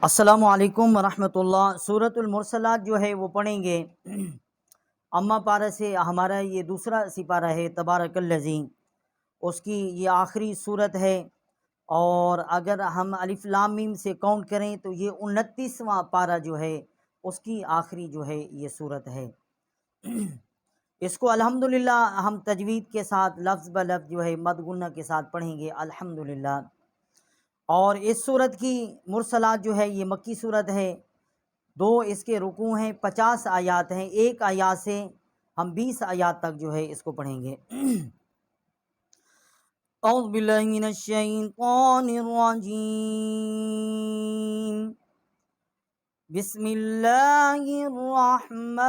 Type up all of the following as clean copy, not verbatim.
السلام علیکم ورحمۃ اللہ۔ سورۃ المرسلات جو ہے وہ پڑھیں گے۔ اما پارہ سے ہمارا یہ دوسرا سپارہ ہے، تبارک الذی، اس کی یہ آخری صورت ہے، اور اگر ہم الف لام میم سے کاؤنٹ کریں تو یہ 29واں پارہ جو ہے اس کی آخری جو ہے یہ صورت ہے۔ اس کو الحمدللہ ہم تجوید کے ساتھ لفظ بہ لفظ جو ہے مد غنہ کے ساتھ پڑھیں گے الحمدللہ۔ اور اس صورت کی مرسلات جو ہے یہ مکی صورت ہے، 2 اس کے رکوع ہیں، 50 آیات ہیں، ایک آیات سے ہم 20 آیات تک جو ہے اس کو پڑھیں گے۔ اعوذ باللہ من الشیطان الرجیم، بسم اللہ الرحمن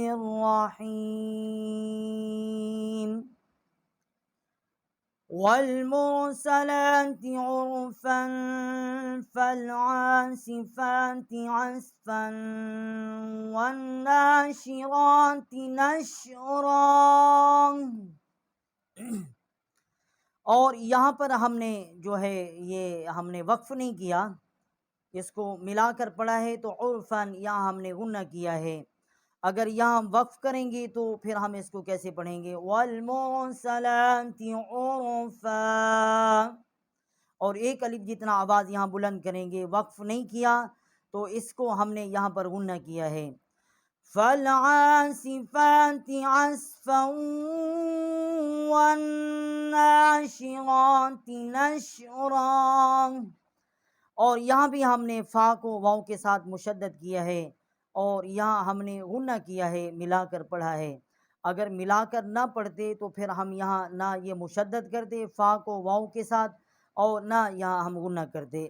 الرحیم۔ والمرسلات عرفا فالعاصفات عصفا والناشرات نشرا۔ اور یہاں پر ہم نے جو ہے یہ ہم نے وقف نہیں کیا، اس کو ملا کر پڑھا ہے، تو عرفاً یہاں ہم نے غنہ کیا ہے۔ اگر یہاں ہم وقف کریں گے تو پھر ہم اس کو کیسے پڑھیں گے؟ والمرسلات عرفا، اور ایک الف جتنا آواز یہاں بلند کریں گے، وقف نہیں کیا تو اس کو ہم نے یہاں پر غنہ کیا ہے۔ فالعاصفات عصفا والناشرات نشرا، اور یہاں بھی ہم نے فا کو واؤ کے ساتھ مشدد کیا ہے، اور یہاں ہم نے غنہ کیا ہے، ملا کر پڑھا ہے۔ اگر ملا کر نہ پڑھتے تو پھر ہم یہاں نہ یہ مشدد کرتے فا کو واؤ کے ساتھ، اور نہ یہاں ہم غنہ کرتے۔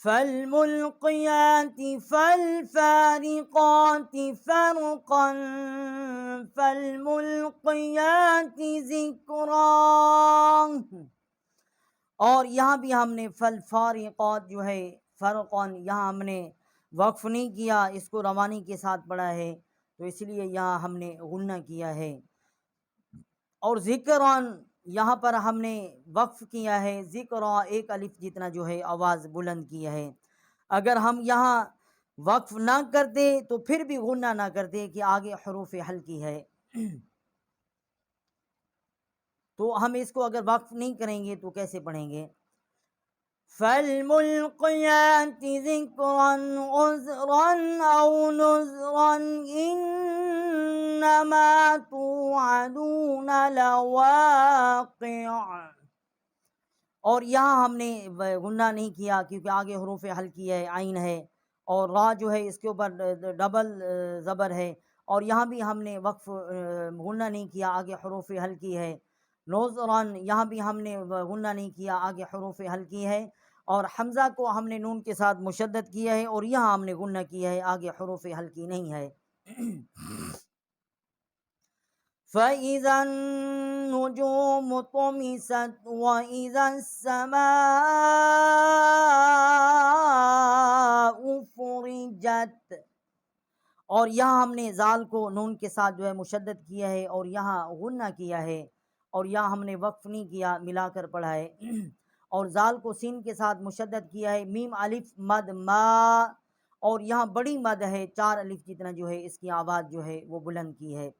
فالملقیات فالفارقات فرقا فالملقیات ذکرا، اور یہاں بھی ہم نے فالفارقات جو ہے فرقاً، یہاں ہم نے وقف نہیں کیا، اس کو روانی کے ساتھ پڑھا ہے، تو اس لیے یہاں ہم نے غنہ کیا ہے۔ اور ذکراً یہاں پر ہم نے وقف کیا ہے، ذکرا ایک الف جتنا جو ہے آواز بلند کیا ہے۔ اگر ہم یہاں وقف نہ کرتے تو پھر بھی غنہ نہ کرتے کہ آگے حروف حلقی ہے، تو ہم اس کو اگر وقف نہیں کریں گے تو کیسے پڑھیں گے؟ فالملقیات ذکرا عذرا او نذرا انما توعدون لواقع، اور یہاں ہم نے غنہ نہیں کیا کیونکہ آگے حروف حلقی ہے، عین ہے، اور را جو ہے اس کے اوپر ڈبل زبر ہے، اور یہاں بھی ہم نے وقف غنہ نہیں کیا، آگے حروف حلقی ہے۔ نوزران یہاں بھی ہم نے غنہ نہیں کیا، آگے حروف حلقی ہے، اور حمزہ کو ہم نے نون کے ساتھ مشدد کیا ہے، اور یہاں ہم نے غنہ کیا ہے، آگے حروف حلقی نہیں ہے۔ فَإِذَا النُّجُومُ طُمِسَتْ وَإِذَا السَّمَاءُ فُرِجَتْ، اور یہاں ہم نے زال کو نون کے ساتھ جو ہے مشدد کیا ہے، اور یہاں غنہ کیا ہے، اور یہاں ہم نے وقف نہیں کیا، ملا کر پڑھا ہے۔ اور زال کو سین کے ساتھ مشدد کیا ہے، میم الف مد ما، اور یہاں بڑی مد ہے، 4 الف جتنا جو ہے اس کی آواز جو ہے وہ بلند کی ہے۔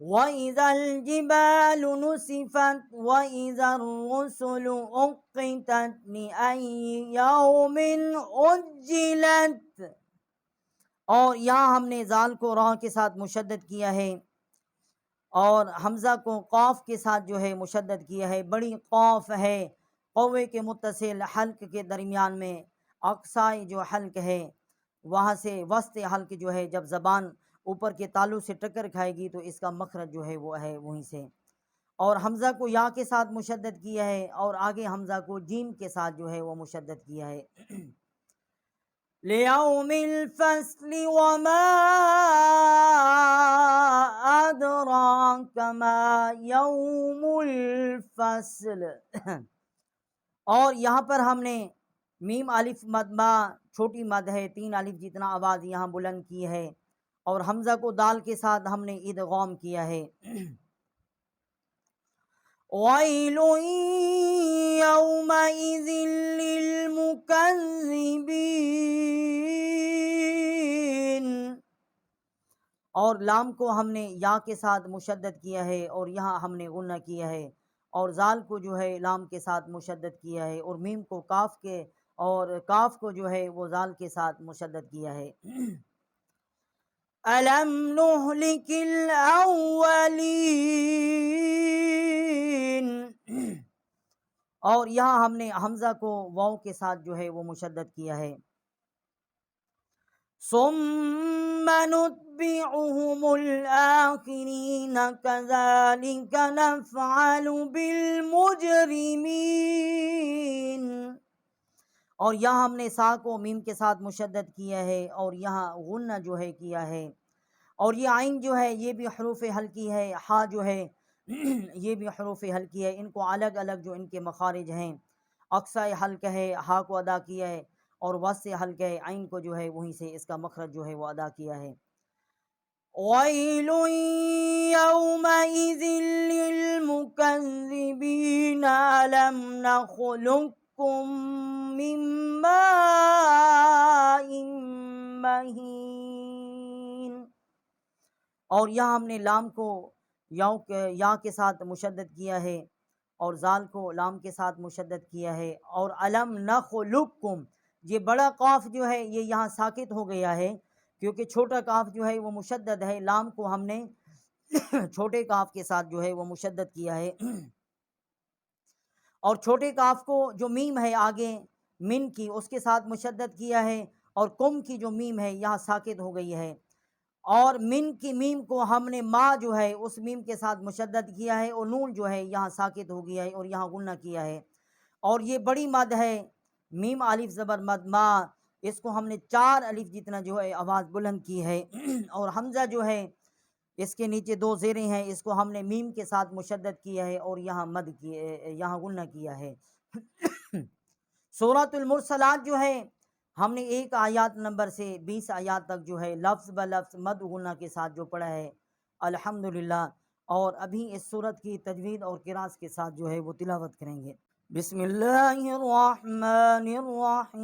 وَإِذَا الْجِبَالُ نُسِفَتْ وَإِذَا الرُّسُلُ أُقِّتَتْ لِأَيِّ يَوْمٍ أُجِّلَتْ، اور یہاں ہم نے زال کو را کے ساتھ مشدد کیا ہے، اور حمزہ کو قاف کے ساتھ جو ہے مشدد کیا ہے، بڑی قاف ہے، قوے کے متصل حلق کے درمیان میں اقصائی جو حلق ہے وہاں سے وسط حلق جو ہے جب زبان اوپر کے تالو سے ٹکر کھائے گی تو اس کا مخرج جو ہے وہ ہے وہیں سے، اور حمزہ کو یا کے ساتھ مشدد کیا ہے، اور آگے حمزہ کو جیم کے ساتھ جو ہے وہ مشدد کیا ہے۔ لِيَوْمِ الْفَصْلِ وَمَا أَدْرَاكَ مَا يَوْمُ الْفَصْلِ، اور یہاں پر ہم نے میم الف مد ما چھوٹی مد ہے، 3 الف جتنا آواز یہاں بلند کی ہے، اور حمزہ کو دال کے ساتھ ہم نے ادغام کیا ہے۔ وَيْلٌ يَوْمَئِذٍ المكذبين. اور لام کو ہم نے یا کے ساتھ مشدد کیا ہے اور یہاں ہم نے غنہ کیا ہے، اور زال کو جو ہے لام کے ساتھ مشدد کیا ہے، اور میم کو کاف کے اور کاف کو جو ہے وہ زال کے ساتھ مشدد کیا ہے۔ أَلَمْ نُهْلِكِ الْأَوَّلِينَ، اور یہاں ہم نے حمزہ کو واو کے ساتھ جو ہے وہ مشدد کیا ہے۔ ثُمَّ نُتْبِعُهُمُ الْآخِرِينَ كَذَلِكَ نَفْعَلُ بِالْمُجْرِمِينَ، اور یہاں ہم نے سا کو میم کے ساتھ مشدد کیا ہے اور یہاں غنہ جو ہے کیا ہے، اور یہ عین جو ہے یہ بھی حروف حلقی ہے، ہا جو ہے یہ بھی حروف حلقی ہے، ان کو الگ الگ جو ان کے مخارج ہیں، اقصا حلق ہے ہا کو ادا کیا ہے، اور وسط حلق ہے عین کو جو ہے وہیں سے اس کا مخرج جو ہے وہ ادا کیا ہے۔ وَيْلٌ يَوْمَئِذٍ لِّلْمُكَذِّبِينَ أَلَمْ نَخْلُقكُّم مِّن مَّاءٍ مَّهِينٍ، اور یہاں ہم نے لام کو یا کے ساتھ مشدد کیا ہے اور زال کو لام کے ساتھ مشدد کیا ہے، اور علم نخلقکم، یہ بڑا قاف جو ہے یہ یہاں ساکت ہو گیا ہے کیونکہ چھوٹا کاف جو ہے وہ مشدد ہے، لام کو ہم نے چھوٹے کاف کے ساتھ جو ہے وہ مشدد کیا ہے، اور چھوٹے کاف کو جو میم ہے آگے من کی اس کے ساتھ مشدد کیا ہے، اور کم کی جو میم ہے یہاں ساکت ہو گئی ہے، اور من کی میم کو ہم نے ما جو ہے اس میم کے ساتھ مشدد کیا ہے، اور نون جو ہے یہاں ساکت ہو گیا ہے اور یہاں غنہ کیا ہے، اور یہ بڑی مد ہے میم الف زبر مد ما، اس کو ہم نے 4 الف جتنا جو ہے آواز بلند کی ہے، اور حمزہ جو ہے اس کے نیچے 2 زیریں ہیں، اس کو ہم نے میم کے ساتھ مشدد کیا ہے اور یہاں مد کیا، یہاں غنہ کیا ہے۔ سورۃ المرسلات جو ہے ہم نے 1 آیات نمبر سے 20 آیات تک جو ہے لفظ بلفظ مد غنہ کے ساتھ جو پڑھا ہے الحمدللہ، اور ابھی اس سورت کی تجوید اور قراءت کے ساتھ جو ہے وہ تلاوت کریں گے۔ بسم اللہ الرحمن الرحیم۔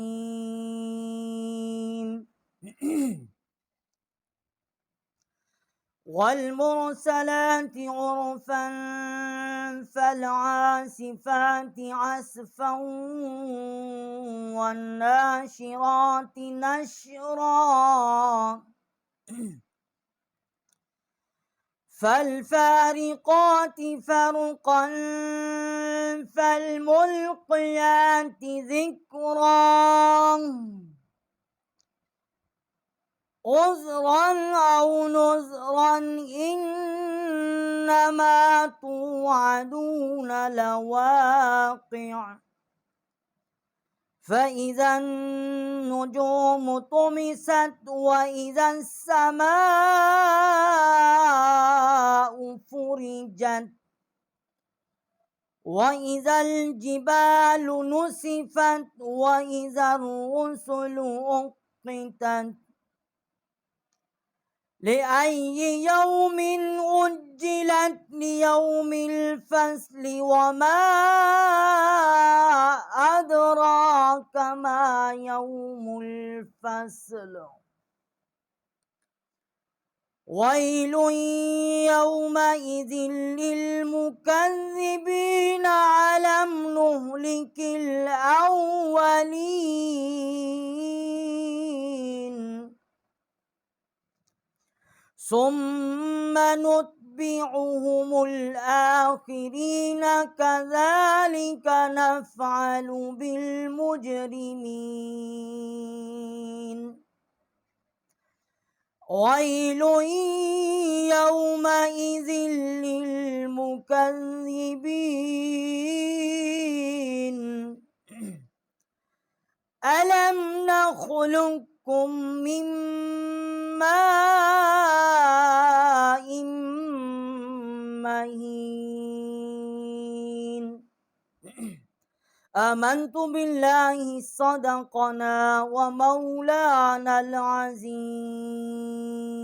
والمرسلات عرفا فالعاصفات عصفا والناشرات نشرا فالفارقات فرقا فالملقيات ذكرا عذرا أو نذرا إنما توعدون لواقع فإذا النجوم طمست وإذا السماء فرجت وإذا الجبال نسفت وإذا الرسل أقتت لأي يوم أجلت ليوم الفصل وما أدراك ما يوم الفصل ويل يومئذ للمكذبين ألم نهلك الأولين ثم نتبعهم الآخرين كذلك نفعل بالمجرمين ويل يومئذ للمكذبين ألم نخلقكم من ماء مهين آمنت بالله صدقنا ومولانا العظيم